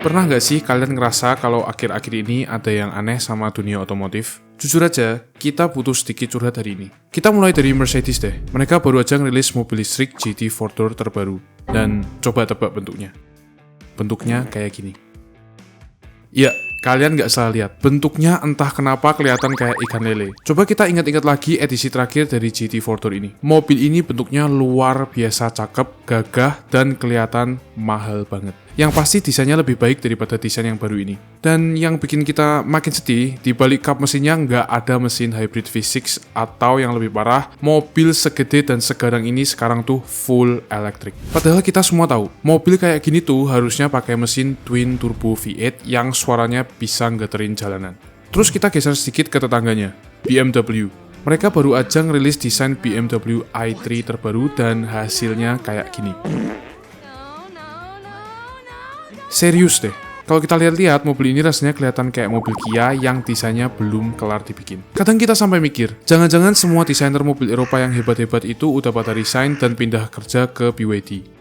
Pernah nggak sih kalian ngerasa kalau akhir-akhir ini ada yang aneh sama dunia otomotif? Jujur aja, kita butuh sedikit curhat hari ini. Kita mulai dari Mercedes deh. Mereka baru aja ngerilis mobil listrik GT 4-door terbaru. Dan coba tebak bentuknya. Bentuknya kayak gini. Ya, kalian nggak salah lihat. Bentuknya entah kenapa kelihatan kayak ikan lele. Coba kita ingat-ingat lagi edisi terakhir dari GT 4-door ini. Mobil ini bentuknya luar biasa cakep, gagah, dan kelihatan mahal banget. Yang pasti desainnya lebih baik daripada desain yang baru ini. Dan yang bikin kita makin sedih, di balik kap mesinnya nggak ada mesin hybrid V6 atau yang lebih parah, mobil segede dan segarang ini sekarang tuh full electric. Padahal kita semua tahu, mobil kayak gini tuh harusnya pakai mesin twin turbo V8 yang suaranya bisa nggeterin jalanan. Terus kita geser sedikit ke tetangganya, BMW. Mereka baru aja ngerilis desain BMW i3 terbaru dan hasilnya kayak gini. Serius deh, kalau kita lihat-lihat mobil ini rasanya kelihatan kayak mobil Kia yang desainnya belum kelar dibikin. Kadang kita sampai mikir, jangan-jangan semua desainer mobil Eropa yang hebat-hebat itu udah pada resign dan pindah kerja ke BYD.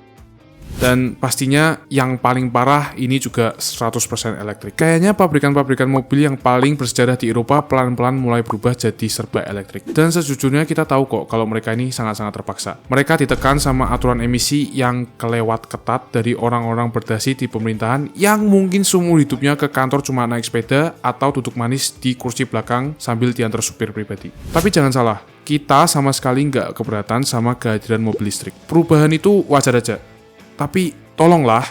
Dan pastinya yang paling parah ini juga 100% elektrik. Kayaknya pabrikan-pabrikan mobil yang paling bersejarah di Eropa pelan-pelan mulai berubah jadi serba elektrik. Dan sejujurnya kita tahu kok kalau mereka ini sangat-sangat terpaksa. Mereka ditekan sama aturan emisi yang kelewat ketat dari orang-orang berdasi di pemerintahan yang mungkin seumur hidupnya ke kantor cuma naik sepeda atau duduk manis di kursi belakang sambil diantar supir pribadi. Tapi jangan salah, kita sama sekali nggak keberatan sama kehadiran mobil listrik. Perubahan itu wajar aja. Tapi tolonglah,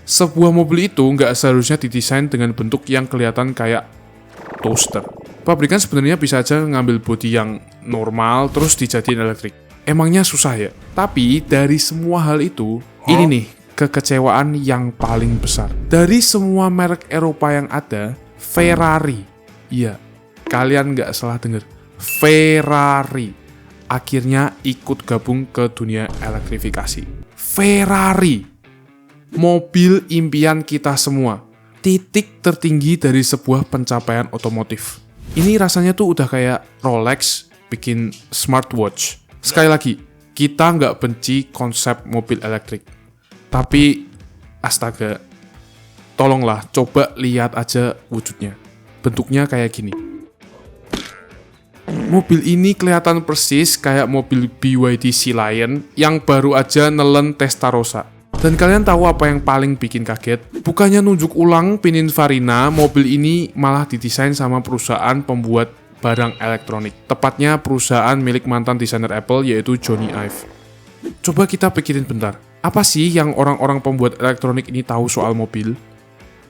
sebuah mobil itu nggak seharusnya didesain dengan bentuk yang kelihatan kayak toaster. Pabrikan sebenarnya bisa aja ngambil bodi yang normal terus dijadiin elektrik. Emangnya susah ya? Tapi dari semua hal itu, ini nih kekecewaan yang paling besar. Dari semua merek Eropa yang ada, Ferrari, iya, kalian nggak salah dengar, Ferrari akhirnya ikut gabung ke dunia elektrifikasi. Ferrari, mobil impian kita semua, titik tertinggi dari sebuah pencapaian otomotif. Ini rasanya tuh udah kayak Rolex bikin smartwatch. Sekali lagi, kita nggak benci konsep mobil elektrik. Tapi, astaga, tolonglah coba lihat aja wujudnya. Bentuknya kayak gini. Mobil ini kelihatan persis kayak mobil BYD Sea Lion yang baru aja nelen Testarossa. Dan kalian tahu apa yang paling bikin kaget? Bukannya nunjuk ulang Pininfarina, mobil ini malah didesain sama perusahaan pembuat barang elektronik. Tepatnya perusahaan milik mantan desainer Apple yaitu Jony Ive. Coba kita pikirin bentar. Apa sih yang orang-orang pembuat elektronik ini tahu soal mobil?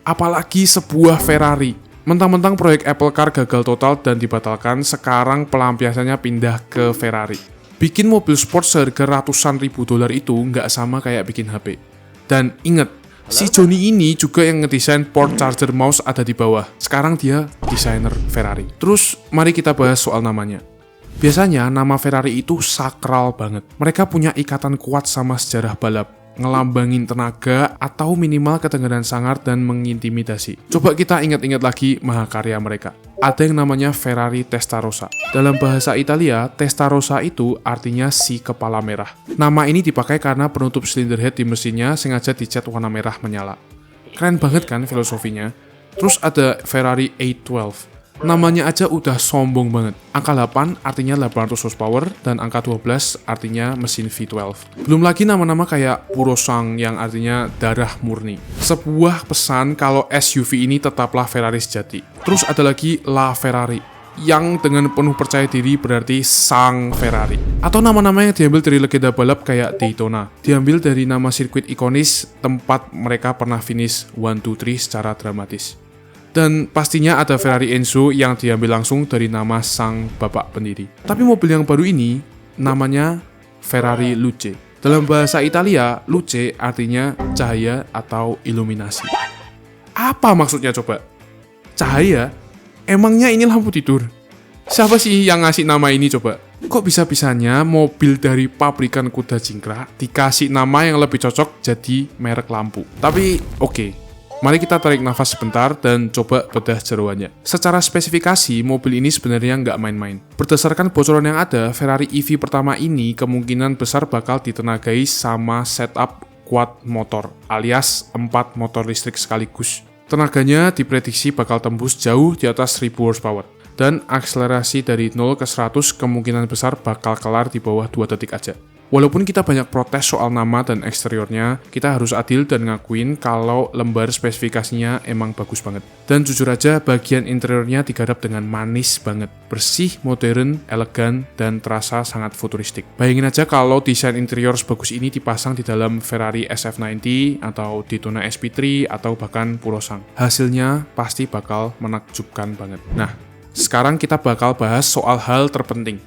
Apalagi sebuah Ferrari. Mentang-mentang proyek Apple Car gagal total dan dibatalkan, sekarang pelampiasannya pindah ke Ferrari. Bikin mobil sport seharga ratusan ribu dolar itu nggak sama kayak bikin HP. Dan inget, si Jony ini juga yang ngedesain port charger mouse ada di bawah. Sekarang dia desainer Ferrari. Terus, mari kita bahas soal namanya. Biasanya, nama Ferrari itu sakral banget. Mereka punya ikatan kuat sama sejarah balap. Ngelambangin tenaga atau minimal ketegangan sangar dan mengintimidasi. Coba kita ingat-ingat lagi mahakarya mereka. Ada yang namanya Ferrari Testarossa. Dalam bahasa Italia, Testarossa itu artinya si kepala merah. Nama ini dipakai karena penutup silinder head di mesinnya sengaja dicat warna merah menyala. Keren banget kan filosofinya? Terus ada Ferrari 812. Namanya aja udah sombong banget. Angka 8 artinya 800 horsepower dan angka 12 artinya mesin V12. Belum lagi nama-nama kayak Purosangue yang artinya darah murni. Sebuah pesan kalau SUV ini tetaplah Ferrari sejati. Terus ada lagi La Ferrari yang dengan penuh percaya diri berarti sang Ferrari. Atau nama-nama yang diambil dari legenda balap kayak Daytona. Diambil dari nama sirkuit ikonis tempat mereka pernah finish 1-2-3 secara dramatis. Dan pastinya ada Ferrari Enzo yang diambil langsung dari nama sang bapak pendiri. Tapi mobil yang baru ini namanya Ferrari Luce. Dalam bahasa Italia, Luce artinya cahaya atau iluminasi. Apa maksudnya coba? Cahaya? Emangnya ini lampu tidur? Siapa sih yang ngasih nama ini coba? Kok bisa-bisanya mobil dari pabrikan kuda jingkrak dikasih nama yang lebih cocok jadi merek lampu? Tapi oke. Mari kita tarik nafas sebentar dan coba bedah jeroannya. Secara spesifikasi, mobil ini sebenarnya nggak main-main. Berdasarkan bocoran yang ada, Ferrari EV pertama ini kemungkinan besar bakal ditenagai sama setup quad motor alias 4 motor listrik sekaligus. Tenaganya diprediksi bakal tembus jauh di atas 1000 horsepower. Dan akselerasi dari 0 ke 100 kemungkinan besar bakal kelar di bawah 2 detik aja. Walaupun kita banyak protes soal nama dan eksteriornya, kita harus adil dan ngakuin kalau lembar spesifikasinya emang bagus banget. Dan jujur aja, bagian interiornya digarap dengan manis banget. Bersih, modern, elegan, dan terasa sangat futuristik. Bayangin aja kalau desain interior sebagus ini dipasang di dalam Ferrari SF90, atau Daytona SP3, atau bahkan Purosangue. Hasilnya pasti bakal menakjubkan banget. Nah, sekarang kita bakal bahas soal hal terpenting.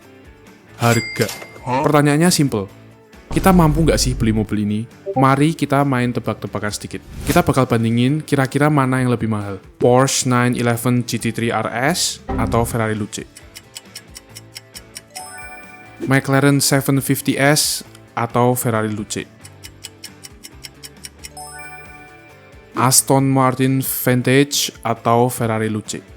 Harga. Pertanyaannya simple. Kita mampu nggak sih beli mobil ini? Mari kita main tebak-tebakan sedikit. Kita bakal bandingin kira-kira mana yang lebih mahal. Porsche 911 GT3 RS atau Ferrari Luce. McLaren 750S atau Ferrari Luce. Aston Martin Vantage atau Ferrari Luce.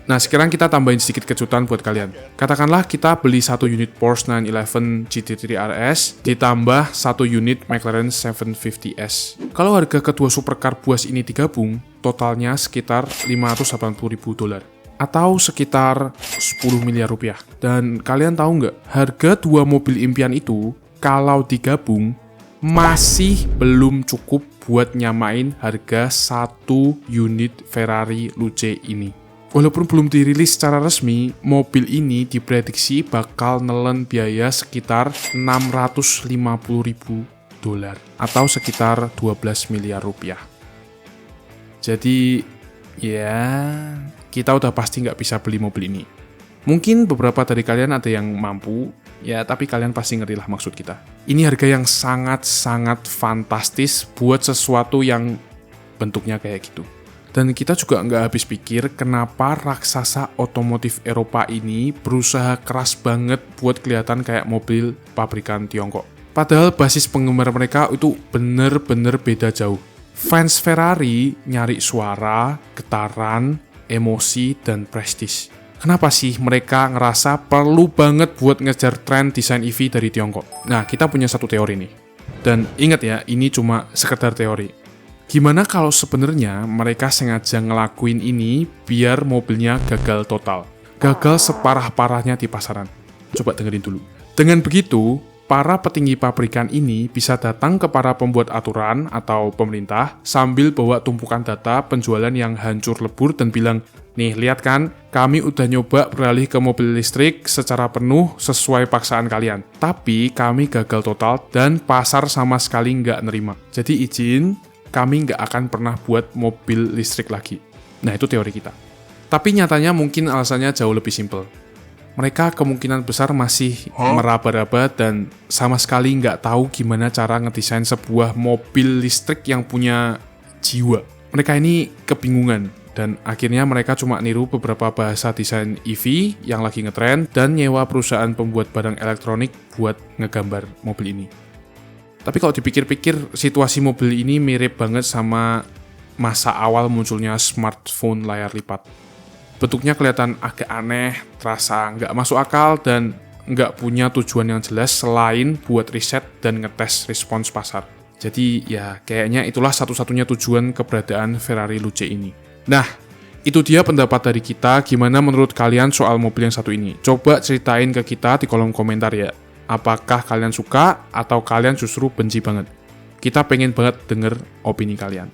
Nah, sekarang kita tambahin sedikit kejutan buat kalian. Katakanlah kita beli 1 unit Porsche 911 GT3 RS ditambah 1 unit McLaren 750S. Kalau harga kedua supercar buas ini digabung, totalnya sekitar $580.000 atau sekitar 10 miliar rupiah. Dan kalian tahu nggak, harga dua mobil impian itu kalau digabung masih belum cukup buat nyamain harga 1 unit Ferrari Luce ini. Walaupun belum dirilis secara resmi, mobil ini diprediksi bakal nelen biaya sekitar $650.000 atau sekitar 12 miliar rupiah. Jadi, ya kita udah pasti nggak bisa beli mobil ini. Mungkin beberapa dari kalian ada yang mampu, ya tapi kalian pasti ngerti lah maksud kita. Ini harga yang sangat-sangat fantastis buat sesuatu yang bentuknya kayak gitu. Dan kita juga nggak habis pikir kenapa raksasa otomotif Eropa ini berusaha keras banget buat kelihatan kayak mobil pabrikan Tiongkok. Padahal basis penggemar mereka itu bener-bener beda jauh. Fans Ferrari nyari suara, getaran, emosi, dan prestis. Kenapa sih mereka ngerasa perlu banget buat ngejar tren desain EV dari Tiongkok? Nah, kita punya satu teori nih. Dan ingat ya, ini cuma sekedar teori. Gimana kalau sebenarnya mereka sengaja ngelakuin ini biar mobilnya gagal total? Gagal separah-parahnya di pasaran. Coba dengerin dulu. Dengan begitu, para petinggi pabrikan ini bisa datang ke para pembuat aturan atau pemerintah sambil bawa tumpukan data penjualan yang hancur lebur dan bilang, nih lihat kan, kami udah nyoba beralih ke mobil listrik secara penuh sesuai paksaan kalian. Tapi kami gagal total dan pasar sama sekali nggak nerima. Jadi izin, kami nggak akan pernah buat mobil listrik lagi. Nah, itu teori kita. Tapi nyatanya mungkin alasannya jauh lebih simpel. Mereka kemungkinan besar masih meraba-raba dan sama sekali nggak tahu gimana cara ngedesain sebuah mobil listrik yang punya jiwa. Mereka ini kebingungan dan akhirnya mereka cuma niru beberapa bahasa desain EV yang lagi ngetren dan nyewa perusahaan pembuat barang elektronik buat ngegambar mobil ini. Tapi kalau dipikir-pikir, situasi mobil ini mirip banget sama masa awal munculnya smartphone layar lipat. Bentuknya kelihatan agak aneh, terasa nggak masuk akal, dan nggak punya tujuan yang jelas selain buat riset dan ngetes respons pasar. Jadi ya kayaknya itulah satu-satunya tujuan keberadaan Ferrari Luce ini. Nah, itu dia pendapat dari kita. Gimana menurut kalian soal mobil yang satu ini? Coba ceritain ke kita di kolom komentar ya. Apakah kalian suka atau kalian justru benci banget? Kita pengen banget denger opini kalian.